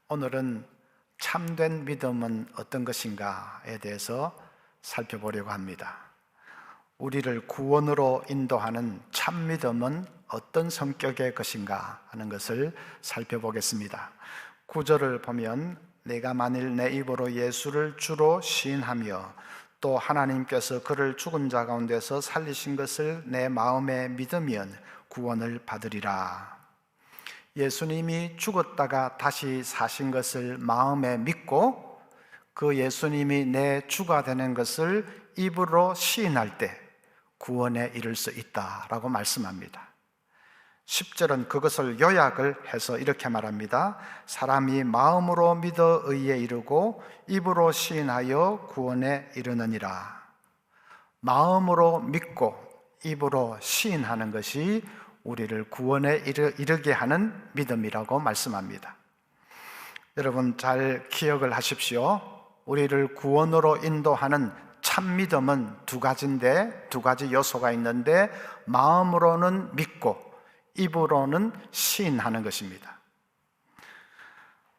오늘은 참된 믿음은 어떤 것인가에 대해서 살펴보려고 합니다. 우리를 구원으로 인도하는 참 믿음은 어떤 성격의 것인가 하는 것을 살펴보겠습니다. 9절을 보면 내가 만일 내 입으로 예수를 주로 시인하며 또 하나님께서 그를 죽은 자 가운데서 살리신 것을 내 마음에 믿으면 구원을 받으리라. 예수님이 죽었다가 다시 사신 것을 마음에 믿고 그 예수님이 내 주가 되는 것을 입으로 시인할 때 구원에 이를 수 있다라고 말씀합니다. 10절은 그것을 요약을 해서 이렇게 말합니다. 사람이 마음으로 믿어 의에 이르고 입으로 시인하여 구원에 이르느니라. 마음으로 믿고 입으로 시인하는 것이 우리를 구원에 이르게 하는 믿음이라고 말씀합니다. 여러분 잘 기억을 하십시오. 우리를 구원으로 인도하는 참 믿음은 두 가지인데, 두 가지 요소가 있는데 마음으로는 믿고 입으로는 시인하는 것입니다.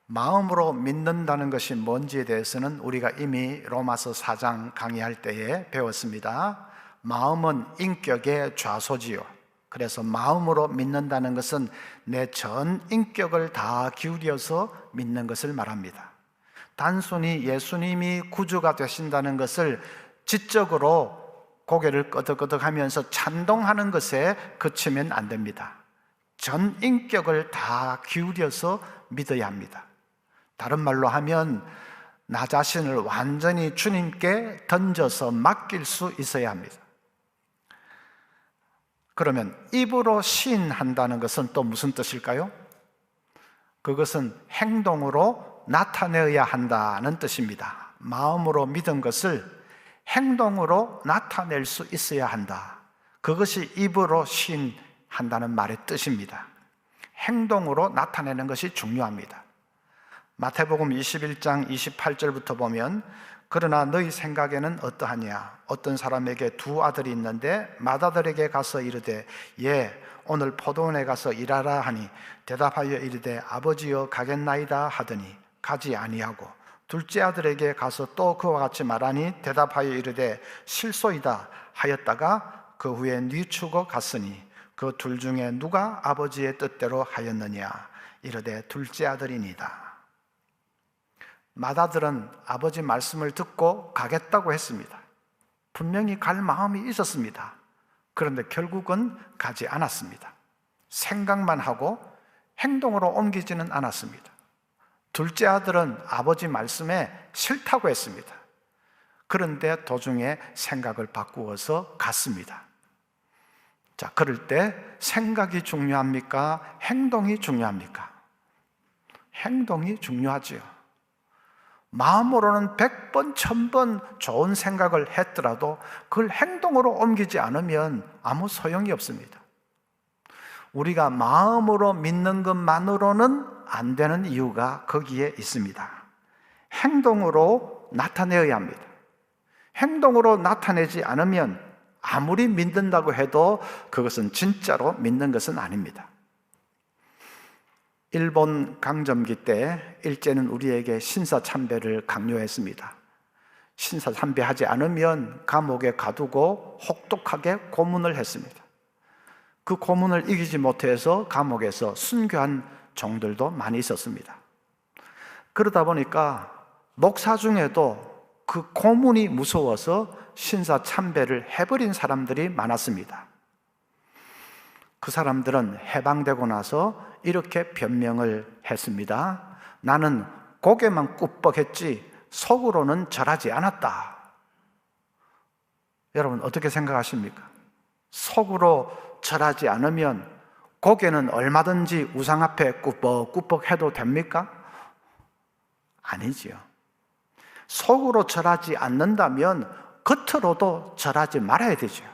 마음으로 믿는다는 것이 뭔지에 대해서는 우리가 이미 로마서 4장 강의할 때에 배웠습니다. 마음은 인격의 좌소지요. 그래서 마음으로 믿는다는 것은 내 전 인격을 다 기울여서 믿는 것을 말합니다. 단순히 예수님이 구주가 되신다는 것을 지적으로 고개를 끄덕끄덕하면서 찬동하는 것에 그치면 안 됩니다. 전 인격을 다 기울여서 믿어야 합니다. 다른 말로 하면 나 자신을 완전히 주님께 던져서 맡길 수 있어야 합니다. 그러면 입으로 시인한다는 것은 또 무슨 뜻일까요? 그것은 행동으로 나타내야 한다는 뜻입니다. 마음으로 믿은 것을 행동으로 나타낼 수 있어야 한다. 그것이 입으로 시인한다는 말의 뜻입니다. 행동으로 나타내는 것이 중요합니다. 마태복음 21장 28절부터 보면 그러나 너희 생각에는 어떠하냐? 어떤 사람에게 두 아들이 있는데 맏아들에게 가서 이르되 예, 오늘 포도원에 가서 일하라 하니 대답하여 이르되 아버지여 가겠나이다 하더니 가지 아니하고 둘째 아들에게 가서 또 그와 같이 말하니 대답하여 이르되 실소이다 하였다가 그 후에 뉘추고 갔으니 그 둘 중에 누가 아버지의 뜻대로 하였느냐? 이르되 둘째 아들이니이다. 맏아들은 아버지 말씀을 듣고 가겠다고 했습니다. 분명히 갈 마음이 있었습니다. 그런데 결국은 가지 않았습니다. 생각만 하고 행동으로 옮기지는 않았습니다. 둘째 아들은 아버지 말씀에 싫다고 했습니다. 그런데 도중에 생각을 바꾸어서 갔습니다. 자, 그럴 때 생각이 중요합니까? 행동이 중요합니까? 행동이 중요하지요. 마음으로는 100번, 1000번 좋은 생각을 했더라도 그걸 행동으로 옮기지 않으면 아무 소용이 없습니다. 우리가 마음으로 믿는 것만으로는 안 되는 이유가 거기에 있습니다. 행동으로 나타내야 합니다. 행동으로 나타내지 않으면 아무리 믿는다고 해도 그것은 진짜로 믿는 것은 아닙니다. 일본 강점기 때 일제는 우리에게 신사참배를 강요했습니다. 신사참배하지 않으면 감옥에 가두고 혹독하게 고문을 했습니다. 그 고문을 이기지 못해서 감옥에서 순교한 종들도 많이 있었습니다. 그러다 보니까 목사 중에도 그 고문이 무서워서 신사참배를 해버린 사람들이 많았습니다. 그 사람들은 해방되고 나서 이렇게 변명을 했습니다. 나는 고개만 꾹뻑했지 속으로는 절하지 않았다. 여러분 어떻게 생각하십니까? 속으로 절하지 않으면 고개는 얼마든지 우상 앞에 꾹뻑꾹뻑 해도 됩니까? 아니지요. 속으로 절하지 않는다면 겉으로도 절하지 말아야 되죠.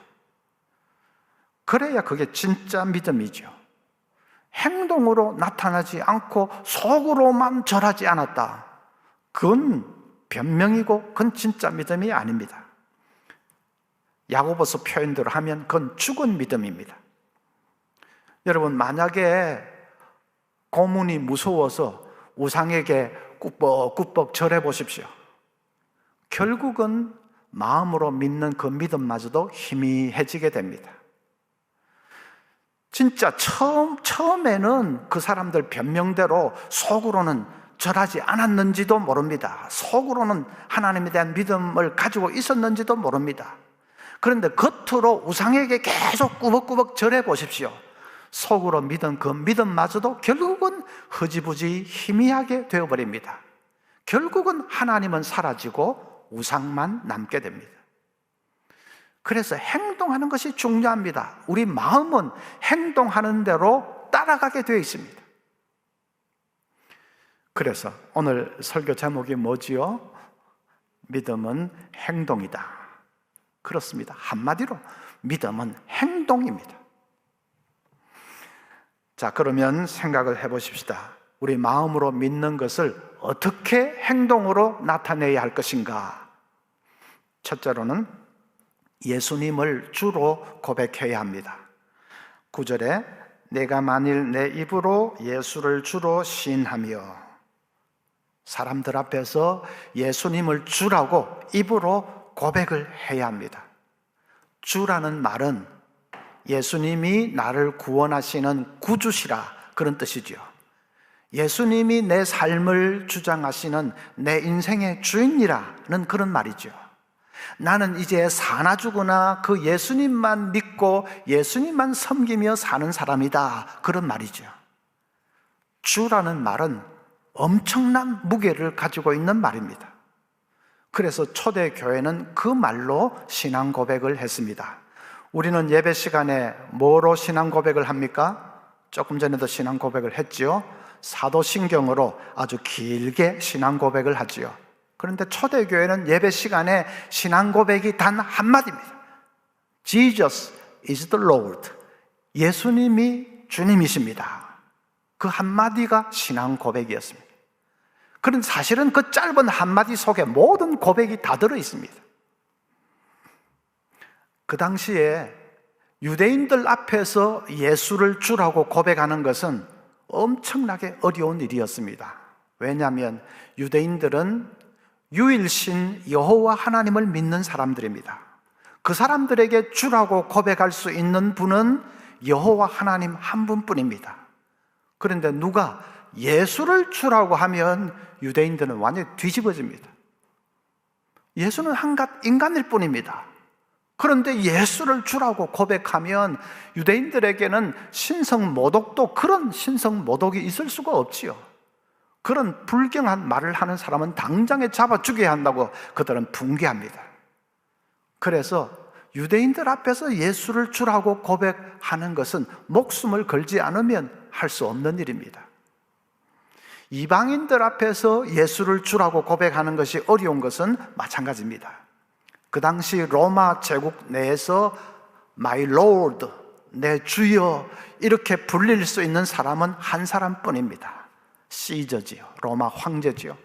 그래야 그게 진짜 믿음이죠. 행동으로 나타나지 않고 속으로만 절하지 않았다. 그건 변명이고 그건 진짜 믿음이 아닙니다. 야고보서 표현대로 하면 그건 죽은 믿음입니다. 여러분, 만약에 고문이 무서워서 우상에게 꾸벅꾸벅 절해 보십시오. 결국은 마음으로 믿는 그 믿음마저도 희미해지게 됩니다. 진짜 처음에는 그 사람들 변명대로 속으로는 절하지 않았는지도 모릅니다. 속으로는 하나님에 대한 믿음을 가지고 있었는지도 모릅니다. 그런데 겉으로 우상에게 계속 꾸벅꾸벅 절해 보십시오. 속으로 믿은 그 믿음마저도 결국은 흐지부지 희미하게 되어버립니다. 결국은 하나님은 사라지고 우상만 남게 됩니다. 그래서 행동하는 것이 중요합니다. 우리 마음은 행동하는 대로 따라가게 되어 있습니다. 그래서 오늘 설교 제목이 뭐지요? 믿음은 행동이다. 그렇습니다. 한마디로 믿음은 행동입니다. 자, 그러면 생각을 해보십시다. 우리 마음으로 믿는 것을 어떻게 행동으로 나타내야 할 것인가? 첫째로는 예수님을 주로 고백해야 합니다. 9절에 내가 만일 내 입으로 예수를 주로 시인하며, 사람들 앞에서 예수님을 주라고 입으로 고백을 해야 합니다. 주라는 말은 예수님이 나를 구원하시는 구주시라, 그런 뜻이죠. 예수님이 내 삶을 주장하시는 내 인생의 주인이라는 그런 말이죠. 나는 이제 사나 죽으나 그 예수님만 믿고 예수님만 섬기며 사는 사람이다, 그런 말이죠. 주라는 말은 엄청난 무게를 가지고 있는 말입니다. 그래서 초대교회는 그 말로 신앙 고백을 했습니다. 우리는 예배 시간에 뭐로 신앙 고백을 합니까? 조금 전에도 신앙 고백을 했지요. 사도신경으로 아주 길게 신앙 고백을 하지요. 그런데 초대교회는 예배 시간에 신앙 고백이 단 한마디입니다. Jesus is the Lord. 예수님이 주님이십니다. 그 한마디가 신앙 고백이었습니다. 그런데 사실은 그 짧은 한마디 속에 모든 고백이 다 들어 있습니다. 그 당시에 유대인들 앞에서 예수를 주라고 고백하는 것은 엄청나게 어려운 일이었습니다. 왜냐하면 유대인들은 유일신 여호와 하나님을 믿는 사람들입니다. 그 사람들에게 주라고 고백할 수 있는 분은 여호와 하나님 한 분뿐입니다. 그런데 누가 예수를 주라고 하면 유대인들은 완전히 뒤집어집니다. 예수는 한갓 인간일 뿐입니다. 그런데 예수를 주라고 고백하면 유대인들에게는 신성모독도, 그런 신성모독이 있을 수가 없지요. 그런 불경한 말을 하는 사람은 당장에 잡아 죽여야 한다고 그들은 붕괴합니다. 그래서 유대인들 앞에서 예수를 주라고 고백하는 것은 목숨을 걸지 않으면 할 수 없는 일입니다. 이방인들 앞에서 예수를 주라고 고백하는 것이 어려운 것은 마찬가지입니다. 그 당시 로마 제국 내에서 My Lord, 내 주여, 이렇게 불릴 수 있는 사람은 한 사람뿐입니다. 시저지요, 로마 황제지요.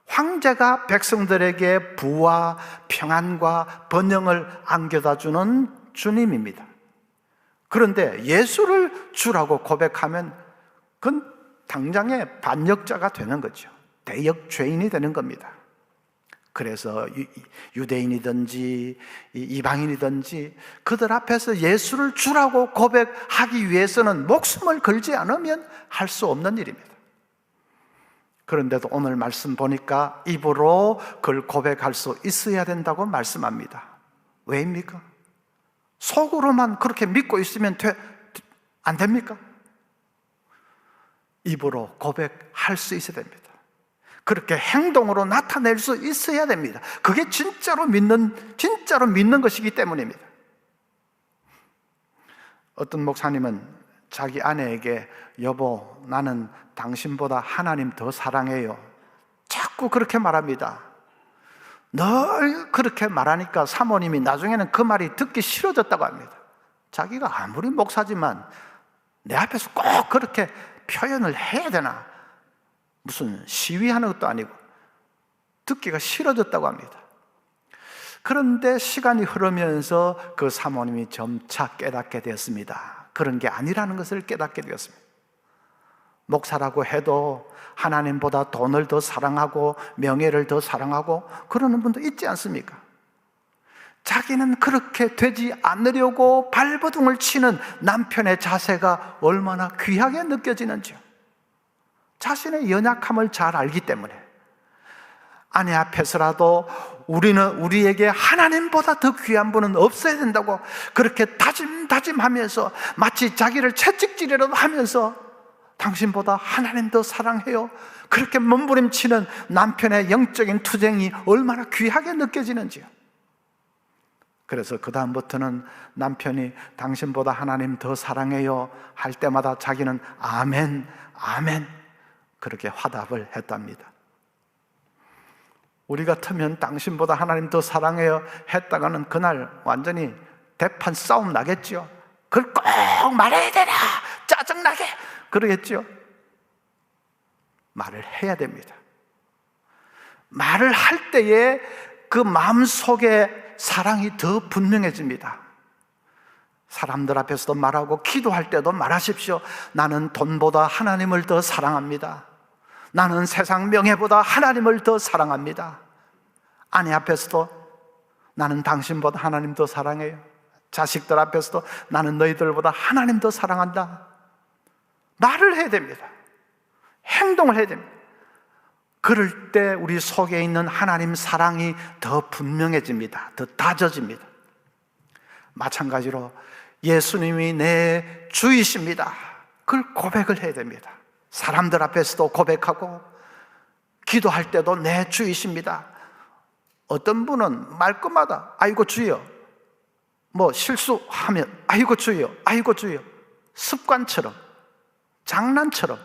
황제가 백성들에게 부와 평안과 번영을 안겨다 주는 주님입니다. 그런데 예수를 주라고 고백하면 그건 당장의 반역자가 되는 거죠. 대역 죄인이 되는 겁니다. 그래서 유대인이든지 이방인이든지 그들 앞에서 예수를 주라고 고백하기 위해서는 목숨을 걸지 않으면 할 수 없는 일입니다. 그런데도 오늘 말씀 보니까 입으로 그걸 고백할 수 있어야 된다고 말씀합니다. 왜입니까? 속으로만 그렇게 믿고 있으면 안 됩니까? 입으로 고백할 수 있어야 됩니다. 그렇게 행동으로 나타낼 수 있어야 됩니다. 그게 진짜로 믿는 것이기 때문입니다. 어떤 목사님은 자기 아내에게 여보, 나는 당신보다 하나님 더 사랑해요. 자꾸 그렇게 말합니다. 늘 그렇게 말하니까 사모님이 나중에는 그 말이 듣기 싫어졌다고 합니다. 자기가 아무리 목사지만 내 앞에서 꼭 그렇게 표현을 해야 되나? 무슨 시위하는 것도 아니고 듣기가 싫어졌다고 합니다. 그런데 시간이 흐르면서 그 사모님이 점차 깨닫게 되었습니다. 그런 게 아니라는 것을 깨닫게 되었습니다. 목사라고 해도 하나님보다 돈을 더 사랑하고 명예를 더 사랑하고 그러는 분도 있지 않습니까? 자기는 그렇게 되지 않으려고 발버둥을 치는 남편의 자세가 얼마나 귀하게 느껴지는지요. 자신의 연약함을 잘 알기 때문에 아내 앞에서라도 우리에게 하나님보다 더 귀한 분은 없어야 된다고 그렇게 다짐하면서 마치 자기를 채찍질이라도 하면서 당신보다 하나님 더 사랑해요, 그렇게 몸부림치는 남편의 영적인 투쟁이 얼마나 귀하게 느껴지는지요. 그래서 그 다음부터는 남편이 당신보다 하나님 더 사랑해요 할 때마다 자기는 아멘, 아멘 그렇게 화답을 했답니다. 우리 같으면 당신보다 하나님 더 사랑해요 했다가는 그날 완전히 대판 싸움 나겠죠. 그걸 꼭 말해야 되나, 짜증나게 그러겠죠. 말을 해야 됩니다. 말을 할 때에 그 마음속에 사랑이 더 분명해집니다. 사람들 앞에서도 말하고 기도할 때도 말하십시오. 나는 돈보다 하나님을 더 사랑합니다. 나는 세상 명예보다 하나님을 더 사랑합니다. 아내 앞에서도 나는 당신보다 하나님 더 사랑해요. 자식들 앞에서도 나는 너희들보다 하나님 더 사랑한다. 말을 해야 됩니다. 행동을 해야 됩니다. 그럴 때 우리 속에 있는 하나님 사랑이 더 분명해집니다. 더 다져집니다. 마찬가지로 예수님이 내 주이십니다. 그걸 고백을 해야 됩니다. 사람들 앞에서도 고백하고 기도할 때도 내 주이십니다. 어떤 분은 말끝마다 아이고 주여, 뭐 실수하면 아이고 주여, 아이고 주여, 습관처럼 장난처럼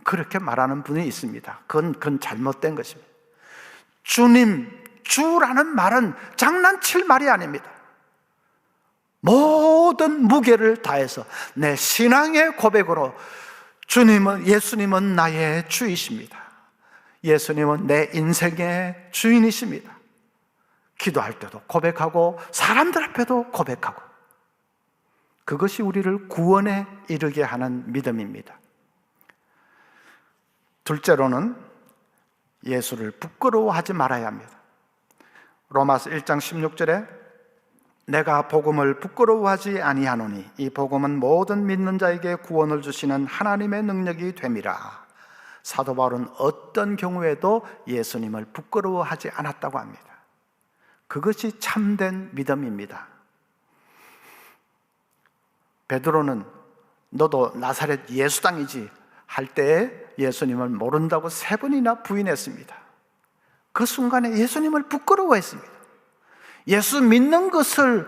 그렇게 말하는 분이 있습니다. 그건 잘못된 것입니다. 주님, 주라는 말은 장난칠 말이 아닙니다. 모든 무게를 다해서 내 신앙의 고백으로 주님은, 예수님은 나의 주이십니다. 예수님은 내 인생의 주인이십니다. 기도할 때도 고백하고 사람들 앞에도 고백하고, 그것이 우리를 구원에 이르게 하는 믿음입니다. 둘째로는 예수를 부끄러워하지 말아야 합니다. 로마서 1장 16절에 내가 복음을 부끄러워하지 아니하노니 이 복음은 모든 믿는 자에게 구원을 주시는 하나님의 능력이 됨이라. 사도 바울은 어떤 경우에도 예수님을 부끄러워하지 않았다고 합니다. 그것이 참된 믿음입니다. 베드로는 너도 나사렛 예수당이지 할 때에 예수님을 모른다고 3번이나 부인했습니다. 그 순간에 예수님을 부끄러워했습니다. 예수 믿는 것을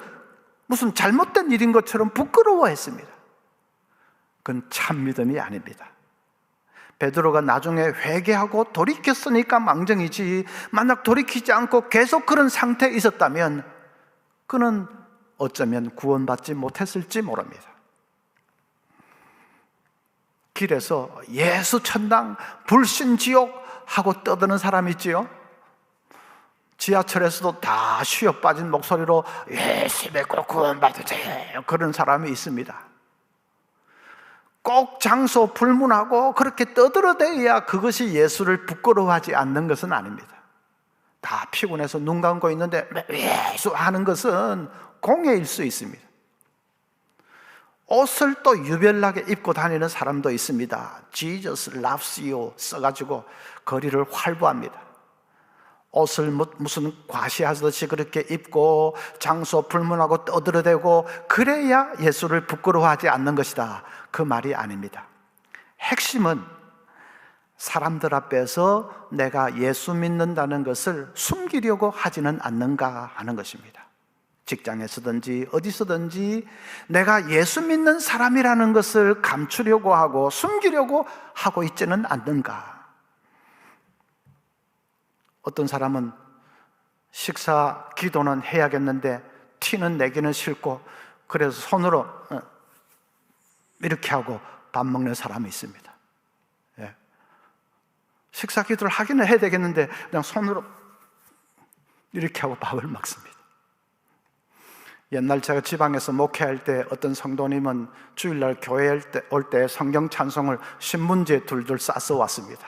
무슨 잘못된 일인 것처럼 부끄러워했습니다. 그건 참 믿음이 아닙니다. 베드로가 나중에 회개하고 돌이켰으니까 망정이지, 만약 돌이키지 않고 계속 그런 상태에 있었다면 그는 어쩌면 구원받지 못했을지 모릅니다. 길에서 예수 천당, 불신 지옥 하고 떠드는 사람이 있지요. 지하철에서도 다 쉬어 빠진 목소리로 예수 믿고 구원받으세요 그런 사람이 있습니다. 꼭 장소 불문하고 그렇게 떠들어대야 그것이 예수를 부끄러워하지 않는 것은 아닙니다. 다 피곤해서 눈 감고 있는데 예수 하는 것은 공예일 수 있습니다. 옷을 또 유별나게 입고 다니는 사람도 있습니다. Jesus loves you 써가지고 거리를 활보합니다. 옷을 무슨 과시하듯이 그렇게 입고 장소 불문하고 떠들어대고 그래야 예수를 부끄러워하지 않는 것이다, 그 말이 아닙니다. 핵심은 사람들 앞에서 내가 예수 믿는다는 것을 숨기려고 하지는 않는가 하는 것입니다. 직장에서든지 어디서든지 내가 예수 믿는 사람이라는 것을 감추려고 하고 숨기려고 하고 있지는 않는가. 어떤 사람은 식사 기도는 해야겠는데 티는 내기는 싫고 그래서 손으로 이렇게 하고 밥 먹는 사람이 있습니다. 예. 식사 기도를 하기는 해야 되겠는데 그냥 손으로 이렇게 하고 밥을 먹습니다. 옛날 제가 지방에서 목회할 때 어떤 성도님은 주일날 교회에 올 때 성경 찬송을 신문지에 둘둘 싸서 왔습니다.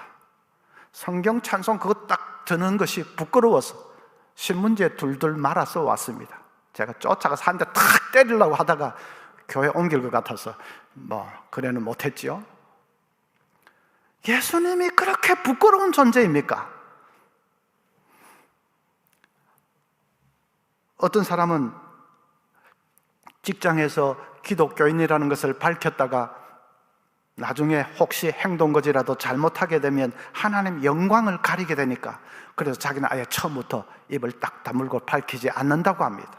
성경 찬송 그거 딱 드는 것이 부끄러워서 신문지에 둘둘 말아서 왔습니다. 제가 쫓아가서 한 대 탁 때리려고 하다가 교회 옮길 것 같아서 그래는 못했지요. 예수님이 그렇게 부끄러운 존재입니까? 어떤 사람은 직장에서 기독교인이라는 것을 밝혔다가 나중에 혹시 행동거지라도 잘못하게 되면 하나님 영광을 가리게 되니까 그래서 자기는 아예 처음부터 입을 딱 다물고 밝히지 않는다고 합니다.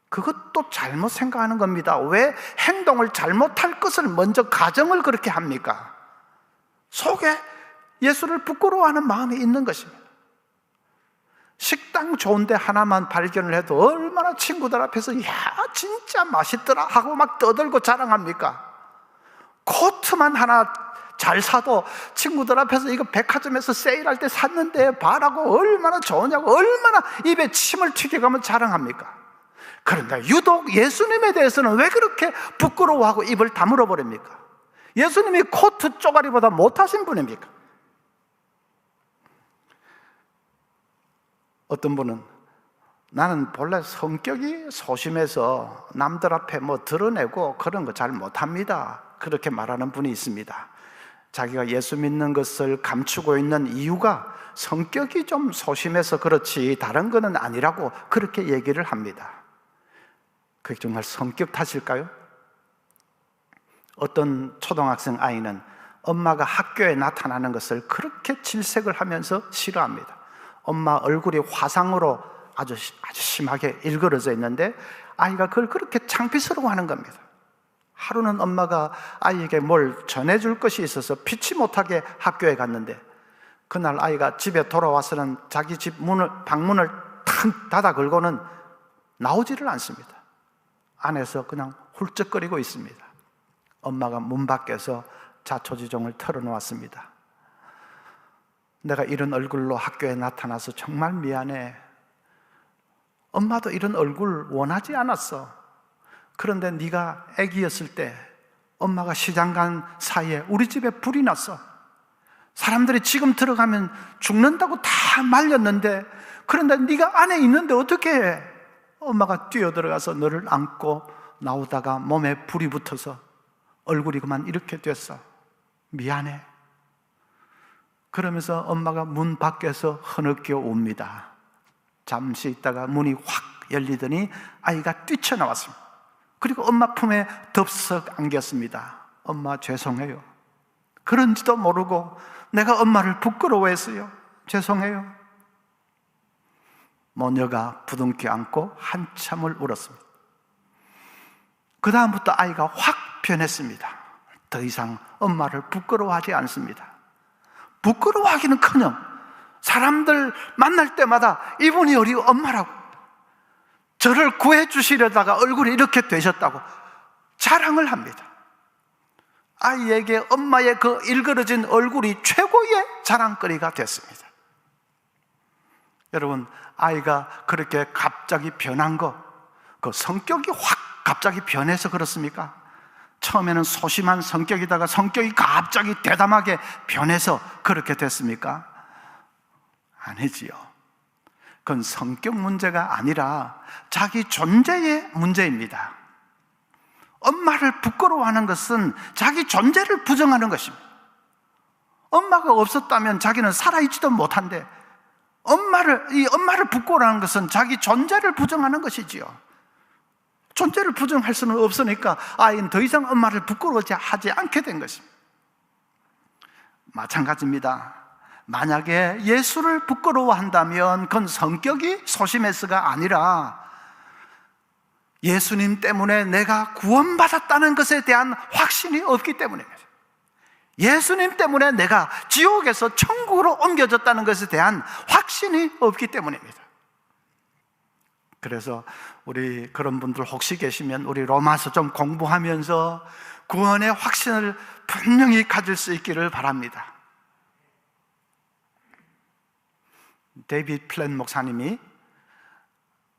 그것도 잘못 생각하는 겁니다. 왜 행동을 잘못할 것을 먼저 가정을 그렇게 합니까? 속에 예수를 부끄러워하는 마음이 있는 것입니다. 식당 좋은데 하나만 발견을 해도 얼마나 친구들 앞에서 야 진짜 맛있더라 하고 막 떠들고 자랑합니까? 코트만 하나 잘 사도 친구들 앞에서 이거 백화점에서 세일할 때 샀는데 봐라고 얼마나 좋으냐고 얼마나 입에 침을 튀겨가면 자랑합니까? 그런데 유독 예수님에 대해서는 왜 그렇게 부끄러워하고 입을 다물어 버립니까? 예수님이 코트 쪼가리보다 못하신 분입니까? 어떤 분은 나는 본래 성격이 소심해서 남들 앞에 드러내고 그런 거 잘 못합니다, 그렇게 말하는 분이 있습니다. 자기가 예수 믿는 것을 감추고 있는 이유가 성격이 좀 소심해서 그렇지 다른 거는 아니라고 그렇게 얘기를 합니다. 그게 정말 성격 탓일까요? 어떤 초등학생 아이는 엄마가 학교에 나타나는 것을 그렇게 질색을 하면서 싫어합니다. 엄마 얼굴이 화상으로 아주 심하게 일그러져 있는데 아이가 그걸 그렇게 창피스러워하는 겁니다. 하루는 엄마가 아이에게 뭘 전해줄 것이 있어서 피치 못하게 학교에 갔는데 그날 아이가 집에 돌아와서는 자기 집 방문을 탁 닫아 걸고는 나오지를 않습니다. 안에서 그냥 훌쩍거리고 있습니다. 엄마가 문 밖에서 자초지종을 털어놓았습니다. 내가 이런 얼굴로 학교에 나타나서 정말 미안해. 엄마도 이런 얼굴 원하지 않았어. 그런데 네가 아기였을 때 엄마가 시장 간 사이에 우리 집에 불이 났어. 사람들이 지금 들어가면 죽는다고 다 말렸는데 그런데 네가 안에 있는데 어떻게 해? 엄마가 뛰어들어가서 너를 안고 나오다가 몸에 불이 붙어서 얼굴이 그만 이렇게 됐어. 미안해. 그러면서 엄마가 문 밖에서 흐느껴 옵니다. 잠시 있다가 문이 확 열리더니 아이가 뛰쳐나왔습니다. 그리고 엄마 품에 덥석 안겼습니다. 엄마 죄송해요. 그런지도 모르고 내가 엄마를 부끄러워했어요. 죄송해요. 모녀가 부둥켜 안고 한참을 울었습니다. 그 다음부터 아이가 확 변했습니다. 더 이상 엄마를 부끄러워하지 않습니다. 부끄러워하기는커녕 사람들 만날 때마다 이분이 우리 엄마라고, 저를 구해주시려다가 얼굴이 이렇게 되셨다고 자랑을 합니다. 아이에게 엄마의 그 일그러진 얼굴이 최고의 자랑거리가 됐습니다. 여러분, 아이가 그렇게 갑자기 변한 거, 그 성격이 확 갑자기 변해서 그렇습니까? 처음에는 소심한 성격이다가 성격이 갑자기 대담하게 변해서 그렇게 됐습니까? 아니지요. 그건 성격 문제가 아니라 자기 존재의 문제입니다. 엄마를 부끄러워하는 것은 자기 존재를 부정하는 것입니다. 엄마가 없었다면 자기는 살아있지도 못한데 이 엄마를 부끄러워하는 것은 자기 존재를 부정하는 것이지요. 존재를 부정할 수는 없으니까 아이는 더 이상 엄마를 부끄러워하지 않게 된 것입니다. 마찬가지입니다. 만약에 예수를 부끄러워한다면 그건 성격이 소심해서가 아니라 예수님 때문에 내가 구원받았다는 것에 대한 확신이 없기 때문입니다. 예수님 때문에 내가 지옥에서 천국으로 옮겨졌다는 것에 대한 확신이 없기 때문입니다. 그래서 우리 그런 분들 혹시 계시면 우리 로마서 좀 공부하면서 구원의 확신을 분명히 가질 수 있기를 바랍니다. 데이비드 플랜 목사님이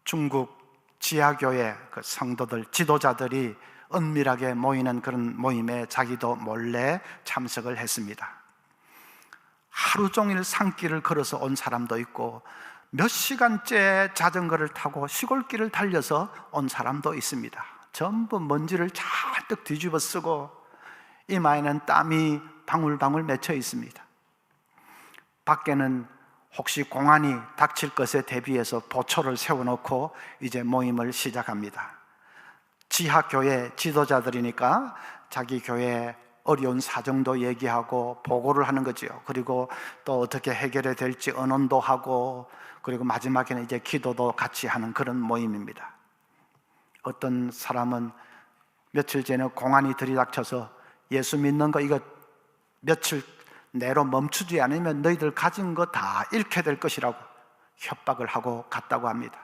중국 지하교회 그 성도들, 지도자들이 은밀하게 모이는 그런 모임에 자기도 몰래 참석을 했습니다. 하루 종일 산길을 걸어서 온 사람도 있고 몇 시간째 자전거를 타고 시골길을 달려서 온 사람도 있습니다. 전부 먼지를 잔뜩 뒤집어 쓰고 이마에는 땀이 방울방울 맺혀 있습니다. 밖에는 혹시 공안이 닥칠 것에 대비해서 보초를 세워놓고 이제 모임을 시작합니다. 지하교회 지도자들이니까 자기 교회 어려운 사정도 얘기하고 보고를 하는 거죠. 그리고 또 어떻게 해결해야 될지 의논도 하고, 그리고 마지막에는 이제 기도도 같이 하는 그런 모임입니다. 어떤 사람은 며칠 전에 공안이 들이닥쳐서 예수 믿는 거 이거 며칠 내로 멈추지 않으면 너희들 가진 거 다 잃게 될 것이라고 협박을 하고 갔다고 합니다.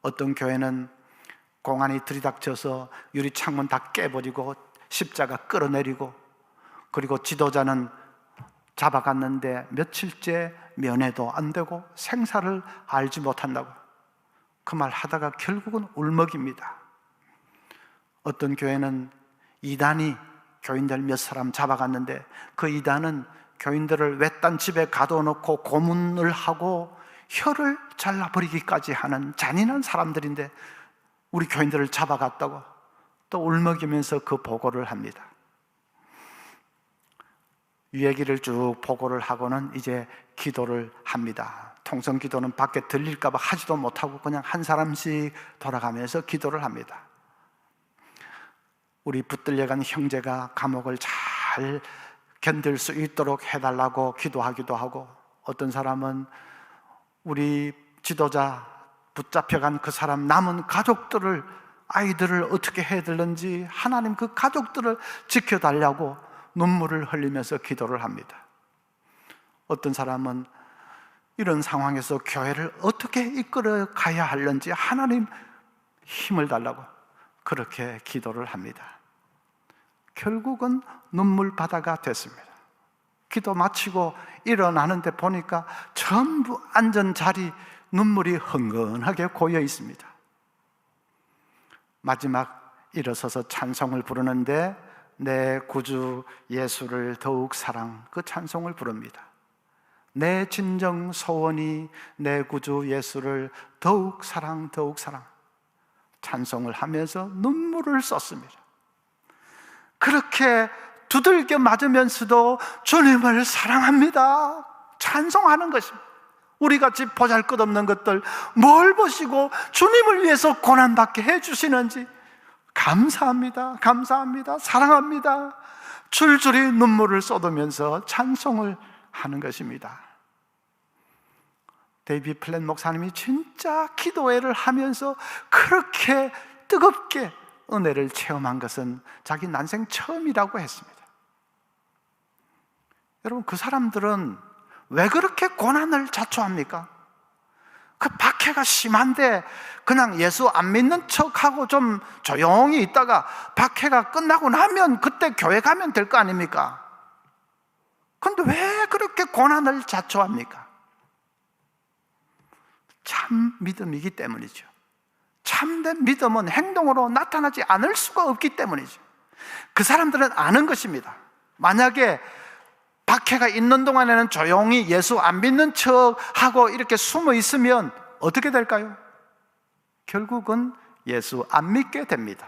어떤 교회는 공안이 들이닥쳐서 유리창문 다 깨버리고 십자가 끌어내리고, 그리고 지도자는 잡아갔는데 며칠째 면회도 안 되고 생사를 알지 못한다고 그 말 하다가 결국은 울먹입니다. 어떤 교회는 이단이 교인들 몇 사람 잡아갔는데 그 이단은 교인들을 외딴 집에 가둬놓고 고문을 하고 혀를 잘라버리기까지 하는 잔인한 사람들인데 우리 교인들을 잡아갔다고 또 울먹이면서 그 보고를 합니다. 이 얘기를 쭉 보고를 하고는 이제 기도를 합니다. 통성 기도는 밖에 들릴까 봐 하지도 못하고 그냥 한 사람씩 돌아가면서 기도를 합니다. 우리 붙들려간 형제가 감옥을 잘 견딜 수 있도록 해달라고 기도하기도 하고, 어떤 사람은 우리 지도자 붙잡혀간 그 사람 남은 가족들을, 아이들을 어떻게 해야 되는지 하나님 그 가족들을 지켜달라고 눈물을 흘리면서 기도를 합니다. 어떤 사람은 이런 상황에서 교회를 어떻게 이끌어 가야 하는지 하나님 힘을 달라고 그렇게 기도를 합니다. 결국은 눈물바다가 됐습니다. 기도 마치고 일어나는데 보니까 전부 앉은 자리 눈물이 흥건하게 고여 있습니다. 마지막 일어서서 찬송을 부르는데 내 구주 예수를 더욱 사랑, 그 찬송을 부릅니다. 내 진정 소원이 내 구주 예수를 더욱 사랑, 더욱 사랑. 찬송을 하면서 눈물을 쏟습니다. 그렇게 두들겨 맞으면서도 주님을 사랑합니다 찬송하는 것입니다. 우리같이 보잘것없는 것들 뭘 보시고 주님을 위해서 고난받게 해주시는지 감사합니다, 감사합니다, 사랑합니다, 줄줄이 눈물을 쏟으면서 찬송을 하는 것입니다. 데이비드 플랜 목사님이 진짜 기도회를 하면서 그렇게 뜨겁게 은혜를 체험한 것은 자기 난생 처음이라고 했습니다. 여러분, 그 사람들은 왜 그렇게 고난을 자초합니까? 그 박해가 심한데 그냥 예수 안 믿는 척하고 좀 조용히 있다가 박해가 끝나고 나면 그때 교회 가면 될 거 아닙니까? 그런데 왜 그렇게 고난을 자초합니까? 참 믿음이기 때문이죠. 참된 믿음은 행동으로 나타나지 않을 수가 없기 때문이죠. 그 사람들은 아는 것입니다. 만약에 박해가 있는 동안에는 조용히 예수 안 믿는 척하고 이렇게 숨어 있으면 어떻게 될까요? 결국은 예수 안 믿게 됩니다.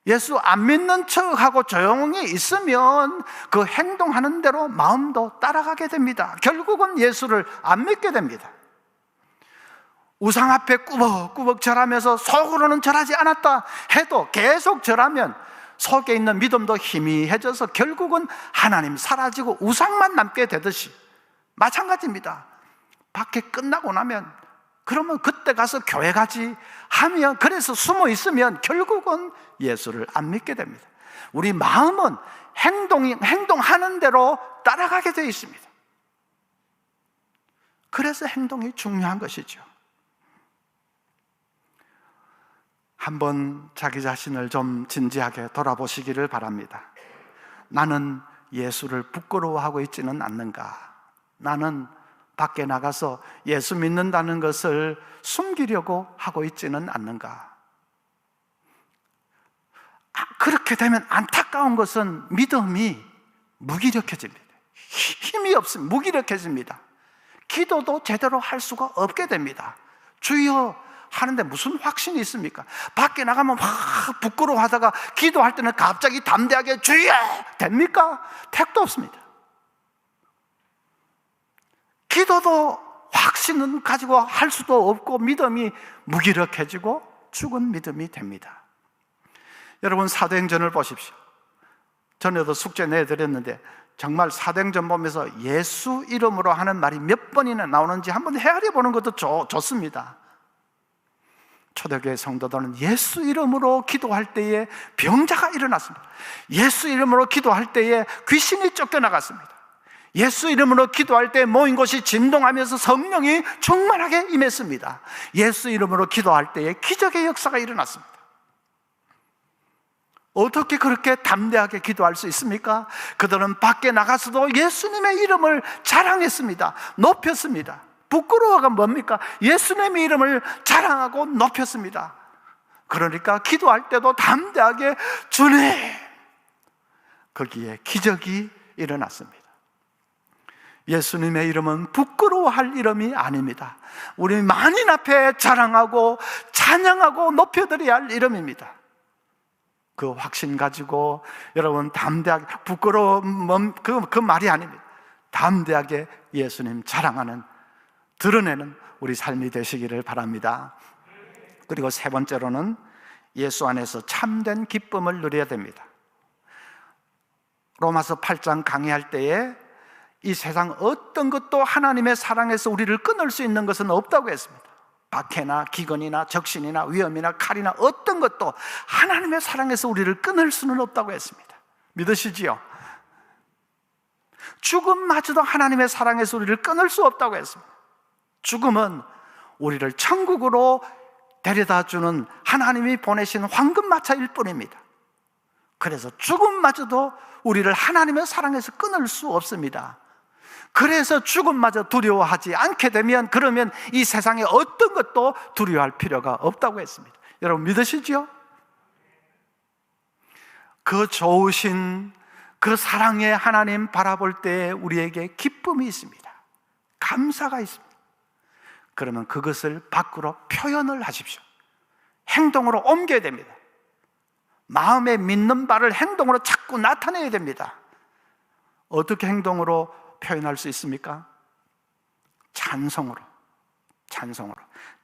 예수 안 믿는 척하고 조용히 있으면 그 행동하는 대로 마음도 따라가게 됩니다. 결국은 예수를 안 믿게 됩니다. 우상 앞에 꾸벅꾸벅 절하면서 속으로는 절하지 않았다 해도 계속 절하면 속에 있는 믿음도 희미해져서 결국은 하나님 사라지고 우상만 남게 되듯이 마찬가지입니다. 밖에 끝나고 나면 그러면 그때 가서 교회 가지 하면, 그래서 숨어 있으면 결국은 예수를 안 믿게 됩니다. 우리 마음은 행동하는 대로 따라가게 되어 있습니다. 그래서 행동이 중요한 것이죠. 한번 자기 자신을 좀 진지하게 돌아보시기를 바랍니다. 나는 예수를 부끄러워하고 있지는 않는가? 나는 밖에 나가서 예수 믿는다는 것을 숨기려고 하고 있지는 않는가? 그렇게 되면 안타까운 것은 믿음이 무기력해집니다. 힘이 없습니다. 무기력해집니다. 기도도 제대로 할 수가 없게 됩니다. 주여 하는데 무슨 확신이 있습니까? 밖에 나가면 막 부끄러워하다가 기도할 때는 갑자기 담대하게 주여 됩니까? 택도 없습니다. 기도도 확신은 가지고 할 수도 없고 믿음이 무기력해지고 죽은 믿음이 됩니다. 여러분, 사도행전을 보십시오. 전에도 숙제 내드렸는데 정말 사도행전 보면서 예수 이름으로 하는 말이 몇 번이나 나오는지 한번 헤아려 보는 것도 좋습니다. 초대교회 성도들은 예수 이름으로 기도할 때에 병자가 일어났습니다. 예수 이름으로 기도할 때에 귀신이 쫓겨나갔습니다. 예수 이름으로 기도할 때 모인 곳이 진동하면서 성령이 충만하게 임했습니다. 예수 이름으로 기도할 때에 기적의 역사가 일어났습니다. 어떻게 그렇게 담대하게 기도할 수 있습니까? 그들은 밖에 나가서도 예수님의 이름을 자랑했습니다. 높였습니다. 부끄러워가 뭡니까? 예수님의 이름을 자랑하고 높였습니다. 그러니까 기도할 때도 담대하게 주님, 거기에 기적이 일어났습니다. 예수님의 이름은 부끄러워할 이름이 아닙니다. 우리 만인 앞에 자랑하고 찬양하고 높여드려야 할 이름입니다. 그 확신 가지고 여러분 담대하게, 부끄러움 그 말이 아닙니다. 담대하게 예수님 자랑하는, 드러내는 우리 삶이 되시기를 바랍니다. 그리고 세 번째로는 예수 안에서 참된 기쁨을 누려야 됩니다. 로마서 8장 강의할 때에 이 세상 어떤 것도 하나님의 사랑에서 우리를 끊을 수 있는 것은 없다고 했습니다. 박해나 기근이나 적신이나 위험이나 칼이나 어떤 것도 하나님의 사랑에서 우리를 끊을 수는 없다고 했습니다. 믿으시지요? 죽음마저도 하나님의 사랑에서 우리를 끊을 수 없다고 했습니다. 죽음은 우리를 천국으로 데려다주는 하나님이 보내신 황금마차일 뿐입니다. 그래서 죽음마저도 우리를 하나님의 사랑에서 끊을 수 없습니다. 그래서 죽음마저 두려워하지 않게 되면, 그러면 이 세상에 어떤 것도 두려워할 필요가 없다고 했습니다. 여러분 믿으시죠? 그 좋으신 그 사랑의 하나님 바라볼 때 우리에게 기쁨이 있습니다. 감사가 있습니다. 그러면 그것을 밖으로 표현을 하십시오. 행동으로 옮겨야 됩니다. 마음에 믿는 바를 행동으로 자꾸 나타내야 됩니다. 어떻게 행동으로 표현할 수 있습니까? 찬송으로.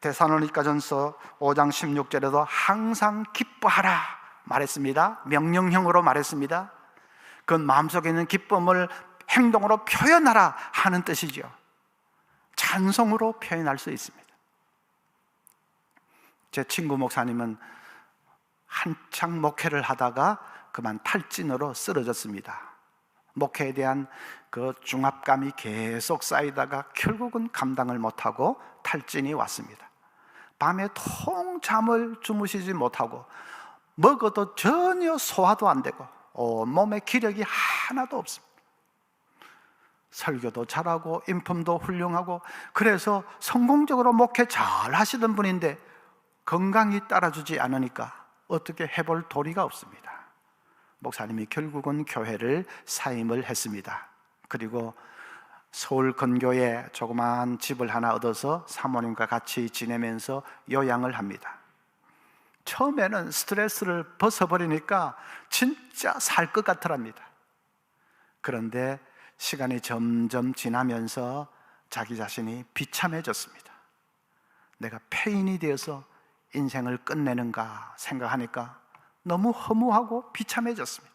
데살로니가전서 5장 16절에도 항상 기뻐하라 말했습니다. 명령형으로 말했습니다. 그건 마음속에 있는 기쁨을 행동으로 표현하라 하는 뜻이죠. 찬송으로 표현할 수 있습니다. 제 친구 목사님은 한창 목회를 하다가 그만 탈진으로 쓰러졌습니다. 목회에 대한 그 중압감이 계속 쌓이다가 결국은 감당을 못하고 탈진이 왔습니다. 밤에 통 잠을 주무시지 못하고 먹어도 전혀 소화도 안 되고 온몸에 기력이 하나도 없습니다. 설교도 잘하고 인품도 훌륭하고 그래서 성공적으로 목회 잘 하시던 분인데 건강이 따라주지 않으니까 어떻게 해볼 도리가 없습니다. 목사님이 결국은 교회를 사임을 했습니다. 그리고 서울 근교에 조그마한 집을 하나 얻어서 사모님과 같이 지내면서 요양을 합니다. 처음에는 스트레스를 벗어버리니까 진짜 살 것 같더랍니다. 그런데 시간이 점점 지나면서 자기 자신이 비참해졌습니다. 내가 폐인이 되어서 인생을 끝내는가 생각하니까 너무 허무하고 비참해졌습니다.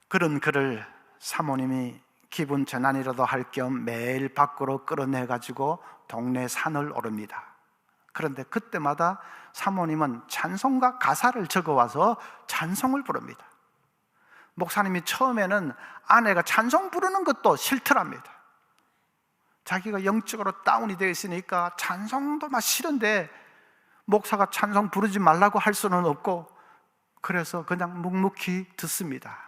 그런 그를 사모님이 기분 전환이라도 할 겸 매일 밖으로 끌어내가지고 동네 산을 오릅니다. 그런데 그때마다 사모님은 찬송가 가사를 적어와서 찬송을 부릅니다. 목사님이 처음에는 아내가 찬송 부르는 것도 싫더랍니다. 자기가 영적으로 다운이 되어 있으니까 찬송도 막 싫은데 목사가 찬송 부르지 말라고 할 수는 없고, 그래서 그냥 묵묵히 듣습니다.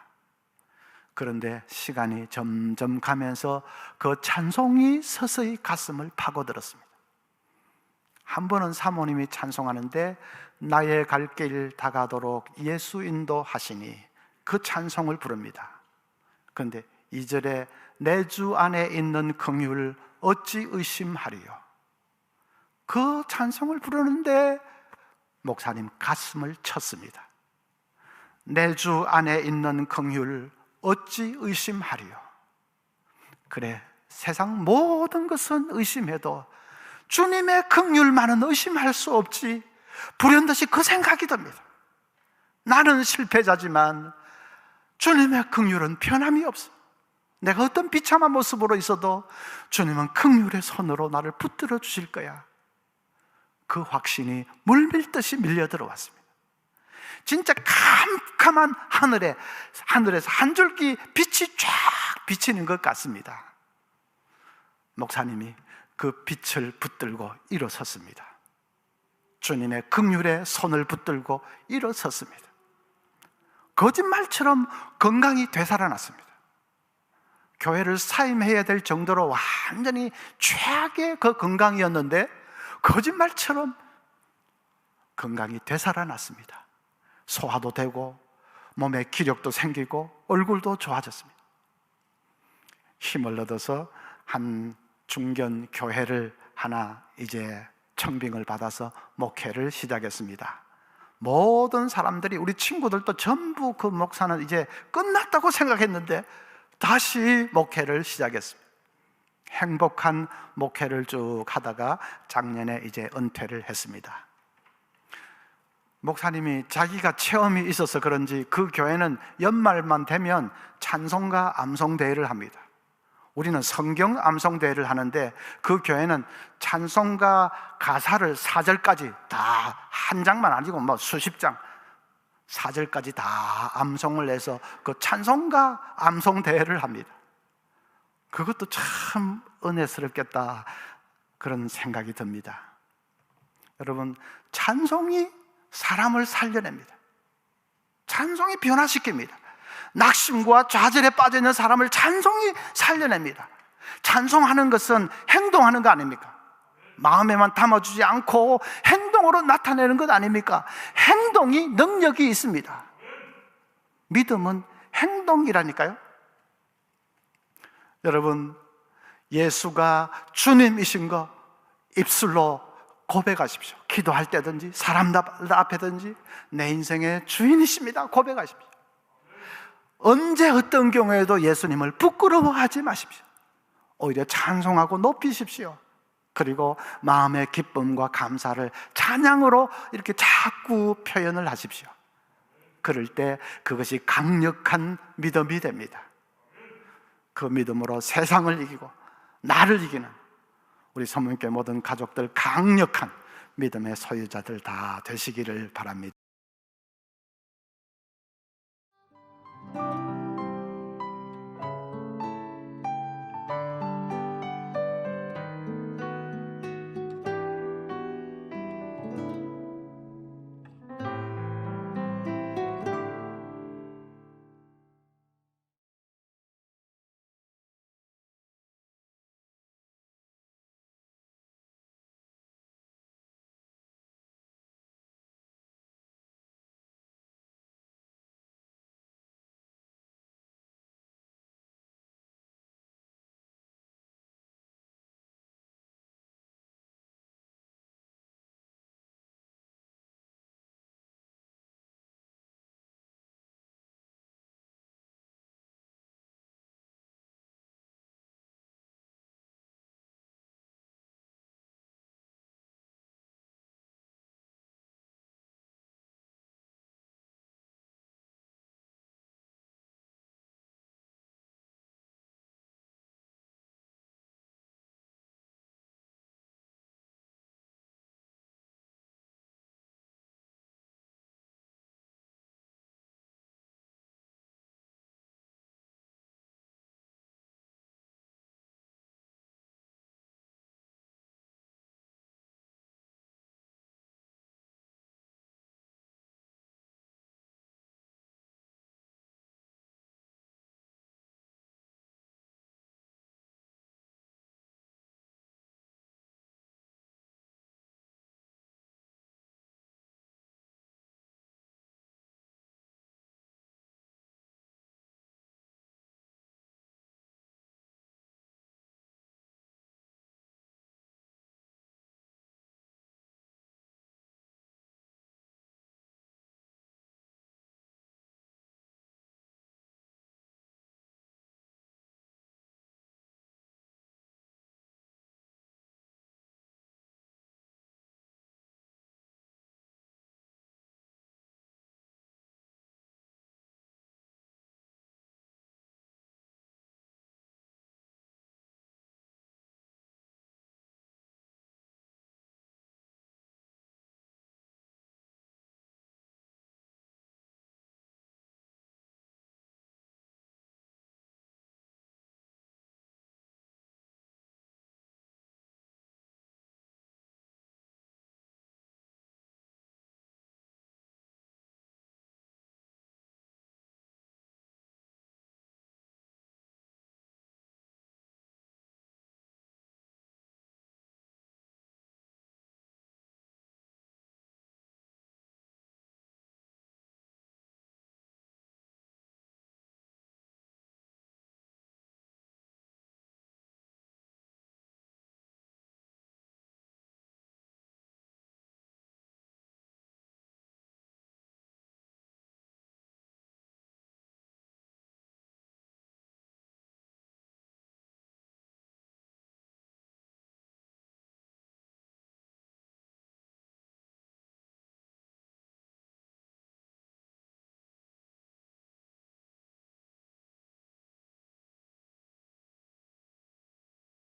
그런데 시간이 점점 가면서 그 찬송이 서서히 가슴을 파고들었습니다. 한 번은 사모님이 찬송하는데 나의 갈 길 다가도록 예수 인도하시니 그 찬송을 부릅니다. 그런데 2절에 내 주 안에 있는 긍휼 어찌 의심하리요. 그 찬송을 부르는데 목사님 가슴을 쳤습니다. 내 주 안에 있는 긍휼 어찌 의심하리요. 그래, 세상 모든 것은 의심해도 주님의 긍휼만은 의심할 수 없지. 불현듯이 그 생각이 듭니다. 나는 실패자지만 주님의 긍휼은 변함이 없어. 내가 어떤 비참한 모습으로 있어도 주님은 긍휼의 손으로 나를 붙들어 주실 거야. 그 확신이 물밀듯이 밀려 들어왔습니다. 진짜 캄캄한 하늘에서 한 줄기 빛이 쫙 비치는 것 같습니다. 목사님이 그 빛을 붙들고 일어섰습니다. 주님의 긍휼의 손을 붙들고 일어섰습니다. 거짓말처럼 건강이 되살아났습니다. 교회를 사임해야 될 정도로 완전히 최악의 그 건강이었는데 거짓말처럼 건강이 되살아났습니다. 소화도 되고 몸에 기력도 생기고 얼굴도 좋아졌습니다. 힘을 얻어서 한 중견 교회를 하나 이제 청빙을 받아서 목회를 시작했습니다. 모든 사람들이, 우리 친구들도 전부 그 목사는 이제 끝났다고 생각했는데 다시 목회를 시작했습니다. 행복한 목회를 쭉 하다가 작년에 이제 은퇴를 했습니다. 목사님이 자기가 체험이 있어서 그런지 그 교회는 연말만 되면 찬송가 암송대회를 합니다. 우리는 성경 암송대회를 하는데 그 교회는 찬송가 가사를 4절까지 다, 한 장만 아니고 뭐 수십 장, 4절까지 다 암송을 해서 그 찬송가 암송대회를 합니다. 그것도 참 은혜스럽겠다, 그런 생각이 듭니다. 여러분, 찬송이 사람을 살려냅니다. 찬송이 변화시킵니다. 낙심과 좌절에 빠져있는 사람을 찬송이 살려냅니다. 찬송하는 것은 행동하는 거 아닙니까? 마음에만 담아주지 않고 행동으로 나타내는 것 아닙니까? 행동이 능력이 있습니다. 믿음은 행동이라니까요. 여러분, 예수가 주님이신 거 입술로 고백하십시오. 기도할 때든지 사람들 앞에든지 내 인생의 주인이십니다 고백하십시오. 언제 어떤 경우에도 예수님을 부끄러워하지 마십시오. 오히려 찬송하고 높이십시오. 그리고 마음의 기쁨과 감사를 찬양으로 이렇게 자꾸 표현을 하십시오. 그럴 때 그것이 강력한 믿음이 됩니다. 그 믿음으로 세상을 이기고 나를 이기는 우리 성문교회 모든 가족들 강력한 믿음의 소유자들 다 되시기를 바랍니다.